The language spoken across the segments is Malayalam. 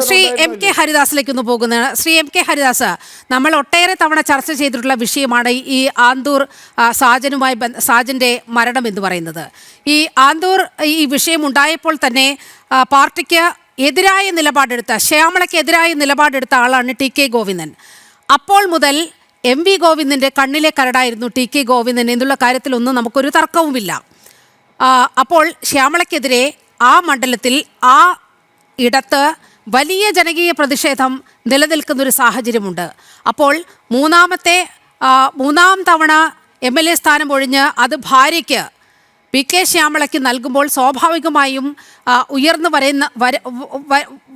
ശ്രീ എം കെ ഹരിദാസിലേക്ക് ഒന്ന് പോകുന്നതാണ്. ശ്രീ എം കെ ഹരിദാസ്, നമ്മൾ ഒട്ടേറെ തവണ ചർച്ച ചെയ്തിട്ടുള്ള വിഷയമാണ് ഈ ആന്തൂർ സാജന്റെ മരണം എന്ന് പറയുന്നത്. ഈ ആന്തൂർ ഈ വിഷയം ഉണ്ടായപ്പോൾ തന്നെ പാർട്ടിക്ക് എതിരായ നിലപാടെടുത്ത, ശ്യാമളയ്ക്ക് എതിരായ നിലപാടെടുത്ത ആളാണ് ടി കെ ഗോവിന്ദൻ. അപ്പോൾ മുതൽ എം വി ഗോവിന്ദൻ്റെ കണ്ണിലെ കരടായിരുന്നു ടി കെ ഗോവിന്ദൻ എന്നുള്ള കാര്യത്തിലൊന്നും നമുക്കൊരു തർക്കവുമില്ല. അപ്പോൾ ശ്യാമളയ്ക്കെതിരെ ആ മണ്ഡലത്തിൽ ആ ഇടത്ത് വലിയ ജനകീയ പ്രതിഷേധം നിലനിൽക്കുന്നൊരു സാഹചര്യമുണ്ട്. അപ്പോൾ മൂന്നാം തവണ MLA സ്ഥാനം ഒഴിഞ്ഞ് അത് ഭാര്യയ്ക്ക് PK ശ്യാമളയ്ക്ക് നൽകുമ്പോൾ സ്വാഭാവികമായും ഉയർന്നു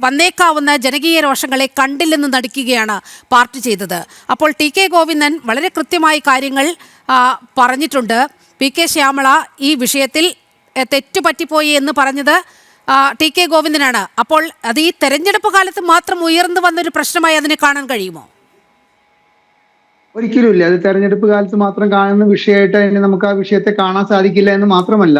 വന്നേക്കാവുന്ന ജനകീയ രോഷങ്ങളെ കണ്ടില്ലെന്ന് നടിക്കുകയാണ് പാർട്ടി ചെയ്തത്. അപ്പോൾ ടി കെ ഗോവിന്ദൻ വളരെ കൃത്യമായി കാര്യങ്ങൾ പറഞ്ഞിട്ടുണ്ട്. PK ശ്യാമള ഈ വിഷയത്തിൽ തെറ്റുപറ്റിപ്പോയി എന്ന് പറഞ്ഞത് ടി കെ ഗോവിന്ദനാണ്. അപ്പോൾ അത് ഈ തെരഞ്ഞെടുപ്പ് കാലത്ത് മാത്രം ഉയർന്നു വന്നൊരു പ്രശ്നമായി അതിനെ കാണാൻ കഴിയുമോ? ഒരിക്കലുമില്ല. അത് തെരഞ്ഞെടുപ്പ് കാലത്ത് മാത്രം കാണുന്ന വിഷയമായിട്ട് അതിനെ നമുക്ക് ആ വിഷയത്തെ കാണാൻ സാധിക്കില്ല എന്ന് മാത്രമല്ല,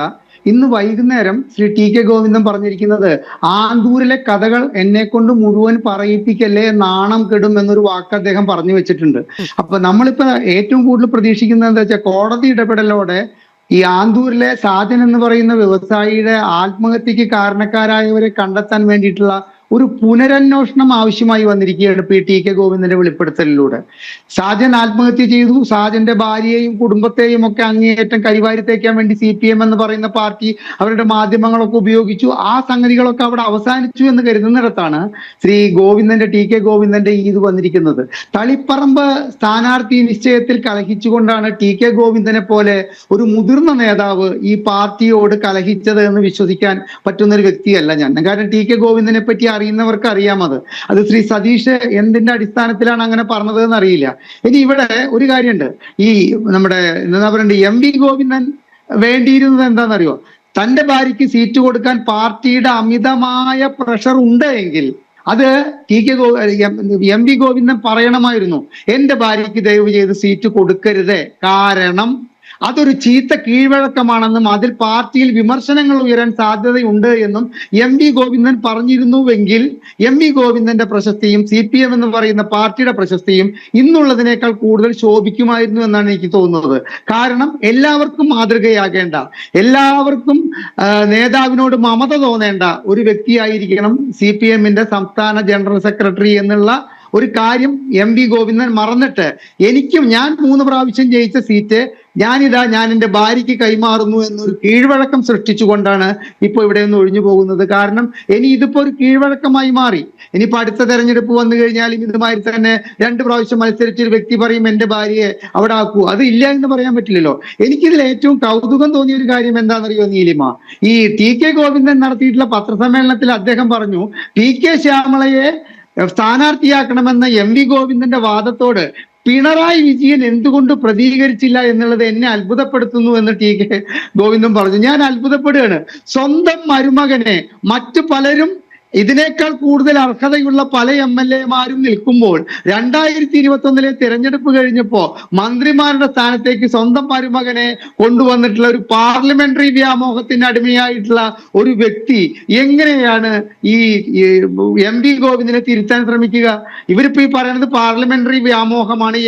ഇന്ന് വൈകുന്നേരം ശ്രീ ടി കെ ഗോവിന്ദൻ പറഞ്ഞിരിക്കുന്നത് ആന്തൂരിലെ കഥകൾ എന്നെ കൊണ്ട് മുഴുവൻ പറയിപ്പിക്കല്ലേ, നാണം കെടും എന്നൊരു വാക്ക് അദ്ദേഹം പറഞ്ഞു വെച്ചിട്ടുണ്ട്. അപ്പൊ നമ്മളിപ്പോ ഏറ്റവും കൂടുതൽ പ്രതീക്ഷിക്കുന്നത് എന്താ വെച്ചാൽ, കോടതി ഇടപെടലോടെ ഈ ആന്തൂരിലെ സാജൻ എന്ന് പറയുന്ന വ്യവസായിയുടെ ആത്മഹത്യക്ക് കാരണക്കാരായവരെ കണ്ടെത്താൻ വേണ്ടിയിട്ടുള്ള ഒരു പുനരന്വേഷണം ആവശ്യമായി വന്നിരിക്കുകയാണ് ടി കെ ഗോവിന്ദന്റെ വെളിപ്പെടുത്തലിലൂടെ. സാജൻ ആത്മഹത്യ ചെയ്തു. സാജന്റെ ഭാര്യയെയും കുടുംബത്തെയും ഒക്കെ അങ്ങേയറ്റം കരിവാരിത്തേക്കാൻ വേണ്ടി CPM എന്ന് പറയുന്ന പാർട്ടി അവരുടെ മാധ്യമങ്ങളൊക്കെ ഉപയോഗിച്ചു. ആ സംഗതികളൊക്കെ അവിടെ അവസാനിച്ചു എന്ന് കരുതുന്നിടത്താണ് ശ്രീ ഗോവിന്ദന്റെ ടി കെ ഗോവിന്ദന്റെ ഇത് വന്നിരിക്കുന്നത്. തളിപ്പറമ്പ് സ്ഥാനാർത്ഥി നിശ്ചയത്തിൽ കലഹിച്ചുകൊണ്ടാണ് ടി കെ ഗോവിന്ദനെ പോലെ ഒരു മുതിർന്ന നേതാവ് ഈ പാർട്ടിയോട് കലഹിച്ചത് എന്ന് വിശ്വസിക്കാൻ പറ്റുന്ന ഒരു വ്യക്തിയല്ല ഞാൻ. കാരണം ടി കെ ഗോവിന്ദനെ പറ്റി അറിയുന്നവർക്ക് അറിയാമത്. അത് ശ്രീ സതീഷ് എന്തിന്റെ അടിസ്ഥാനത്തിലാണ് അങ്ങനെ പറഞ്ഞത് എന്ന് അറിയില്ല. ഇനി ഇവിടെ ഒരു കാര്യമുണ്ട്. ഈ നമ്മുടെ എന്താ പറയണ്ടേ, MV ഗോവിന്ദൻ വേണ്ടിയിരുന്നത് എന്താണെന്നറിയോ? തന്റെ ഭാര്യയ്ക്ക് സീറ്റ് കൊടുക്കാൻ പാർട്ടിയുടെ അമിതമായ പ്രഷർ ഉണ്ട് എങ്കിൽ അത് MV ഗോവിന്ദൻ പറയണമായിരുന്നു, എന്റെ ഭാര്യയ്ക്ക് ദയവ് ചെയ്ത് സീറ്റ് കൊടുക്കരുത്, കാരണം അതൊരു ചീത്ത കീഴ്വഴക്കമാണെന്നും അതിൽ പാർട്ടിയിൽ വിമർശനങ്ങൾ ഉയരാൻ സാധ്യതയുണ്ട് എന്നും MV ഗോവിന്ദൻ പറഞ്ഞിരുന്നുവെങ്കിൽ MV ഗോവിന്ദന്റെ പ്രശസ്തിയും CPM എന്ന് പറയുന്ന പാർട്ടിയുടെ പ്രശസ്തിയും ഇന്നുള്ളതിനേക്കാൾ കൂടുതൽ ശോഭിക്കുമായിരുന്നു എന്നാണ് എനിക്ക് തോന്നുന്നത്. കാരണം എല്ലാവർക്കും മാതൃകയാകേണ്ട, എല്ലാവർക്കും നേതാവിനോട് മമത തോന്നേണ്ട ഒരു വ്യക്തിയായിരിക്കണം CPMന്റെ സംസ്ഥാന ജനറൽ സെക്രട്ടറി എന്നുള്ള ഒരു കാര്യം MV ഗോവിന്ദൻ മറന്നിട്ട്, ഞാൻ 3 പ്രാവശ്യം ജയിച്ച സീറ്റ് ഞാൻ എൻ്റെ ഭാര്യയ്ക്ക് കൈമാറുന്നു എന്നൊരു കീഴ്വഴക്കം സൃഷ്ടിച്ചുകൊണ്ടാണ് ഇപ്പൊ ഇവിടെ നിന്ന് ഒഴിഞ്ഞു പോകുന്നത്. കാരണം ഇതിപ്പോ ഒരു കീഴ്വഴക്കമായി മാറി. ഇനിയിപ്പോ അടുത്ത തെരഞ്ഞെടുപ്പ് വന്നു കഴിഞ്ഞാലും ഇതുമാതിരി തന്നെ 2 പ്രാവശ്യം മത്സരിച്ചൊരു വ്യക്തി പറയും എന്റെ ഭാര്യയെ അവിടെ ആക്കൂ. അത് ഇല്ല എന്ന് പറയാൻ പറ്റില്ലല്ലോ. എനിക്കിതിൽ ഏറ്റവും കൗതുകം തോന്നിയ ഒരു കാര്യം എന്താണെന്നറിയോ നീലിമ? ഈ ടി കെ ഗോവിന്ദൻ നടത്തിയിട്ടുള്ള പത്രസമ്മേളനത്തിൽ അദ്ദേഹം പറഞ്ഞു, PK ശ്യാമളയെ സ്ഥാനാർത്ഥിയാക്കണമെന്ന MV ഗോവിന്ദന്റെ വാദത്തോട് പിണറായി വിജയൻ എന്തുകൊണ്ട് പ്രതികരിച്ചില്ല എന്നുള്ളത് എന്നെ അത്ഭുതപ്പെടുത്തുന്നു എന്ന് ടി കെ ഗോവിന്ദൻ പറഞ്ഞു. ഞാൻ അത്ഭുതപ്പെടുകയാണ്. സ്വന്തം മരുമകനെ മറ്റു പലരും ഇതിനേക്കാൾ കൂടുതൽ അർഹതയുള്ള പല MLA-മാരും നിൽക്കുമ്പോൾ 2021 തിരഞ്ഞെടുപ്പ് കഴിഞ്ഞപ്പോ മന്ത്രിമാരുടെ സ്ഥാനത്തേക്ക് സ്വന്തം മരുമകനെ കൊണ്ടുവന്നിട്ടുള്ള ഒരു പാർലമെന്ററി വ്യാമോഹത്തിന് അടിമയായിട്ടുള്ള ഒരു വ്യക്തി എങ്ങനെയാണ് ഈ MV ഗോവിന്ദനെ തിരുത്താൻ ശ്രമിക്കുക? ഇവരിപ്പോ ഈ പറയുന്നത് പാർലമെന്ററി വ്യാമോഹമാണ്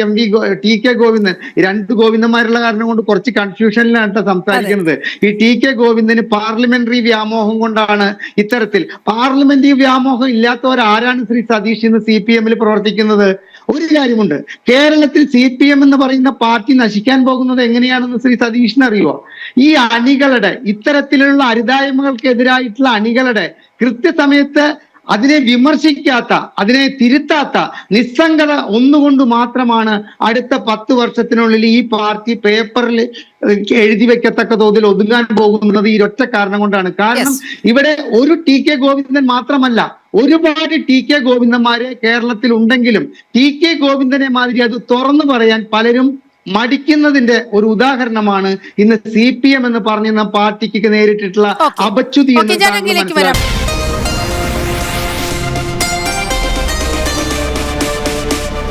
ടി കെ ഗോവിന്ദൻ. 2 ഗോവിന്ദന്മാരുള്ള കാരണം കൊണ്ട് കുറച്ച് കൺഫ്യൂഷനിലാണ് സംസാരിക്കുന്നത്. ഈ ടി കെ ഗോവിന്ദന് പാർലമെന്ററി വ്യാമോഹം കൊണ്ടാണ് ഇത്തരത്തിൽ. പാർലമെന്റ് വ്യാമോഹം ഇല്ലാത്തവരാരാണ് ശ്രീ സതീഷ് ഇന്ന് CPM-ൽ പ്രവർത്തിക്കുന്നത്? ഒരു കാര്യമുണ്ട്, കേരളത്തിൽ CPM എന്ന് പറയുന്ന പാർട്ടി നശിക്കാൻ പോകുന്നത് എങ്ങനെയാണെന്ന് ശ്രീ സതീഷിന് അറിയുമോ? ഈ അണികളുടെ ഇത്തരത്തിലുള്ള അരുതായ്മകൾക്കെതിരായിട്ടുള്ള അണികളുടെ കൃത്യസമയത്ത് അതിനെ വിമർശിക്കാത്ത, അതിനെ തിരുത്താത്ത നിസ്സംഗത ഒന്നുകൊണ്ട് മാത്രമാണ് അടുത്ത 10 വർഷത്തിനുള്ളിൽ ഈ പാർട്ടി പേപ്പറിൽ എഴുതി വെക്കത്തക്ക തോതിൽ ഒതുങ്ങാൻ പോകുന്നത്. ഈ ഒറ്റ കാരണം കൊണ്ടാണ്. കാരണം ഇവിടെ ഒരു ടി കെ ഗോവിന്ദൻ മാത്രമല്ല, ഒരുപാട് ടി കെ ഗോവിന്ദന്മാരെ കേരളത്തിൽ ഉണ്ടെങ്കിലും ടി കെ ഗോവിന്ദനെ മാതിരി അത് തുറന്നു പറയാൻ പലരും മടിക്കുന്നതിന്റെ ഒരു ഉദാഹരണമാണ് ഇന്ന് CPM എന്ന് പറഞ്ഞ പാർട്ടിക്ക് നേരിട്ടിട്ടുള്ള അപച്യുതി എന്ന്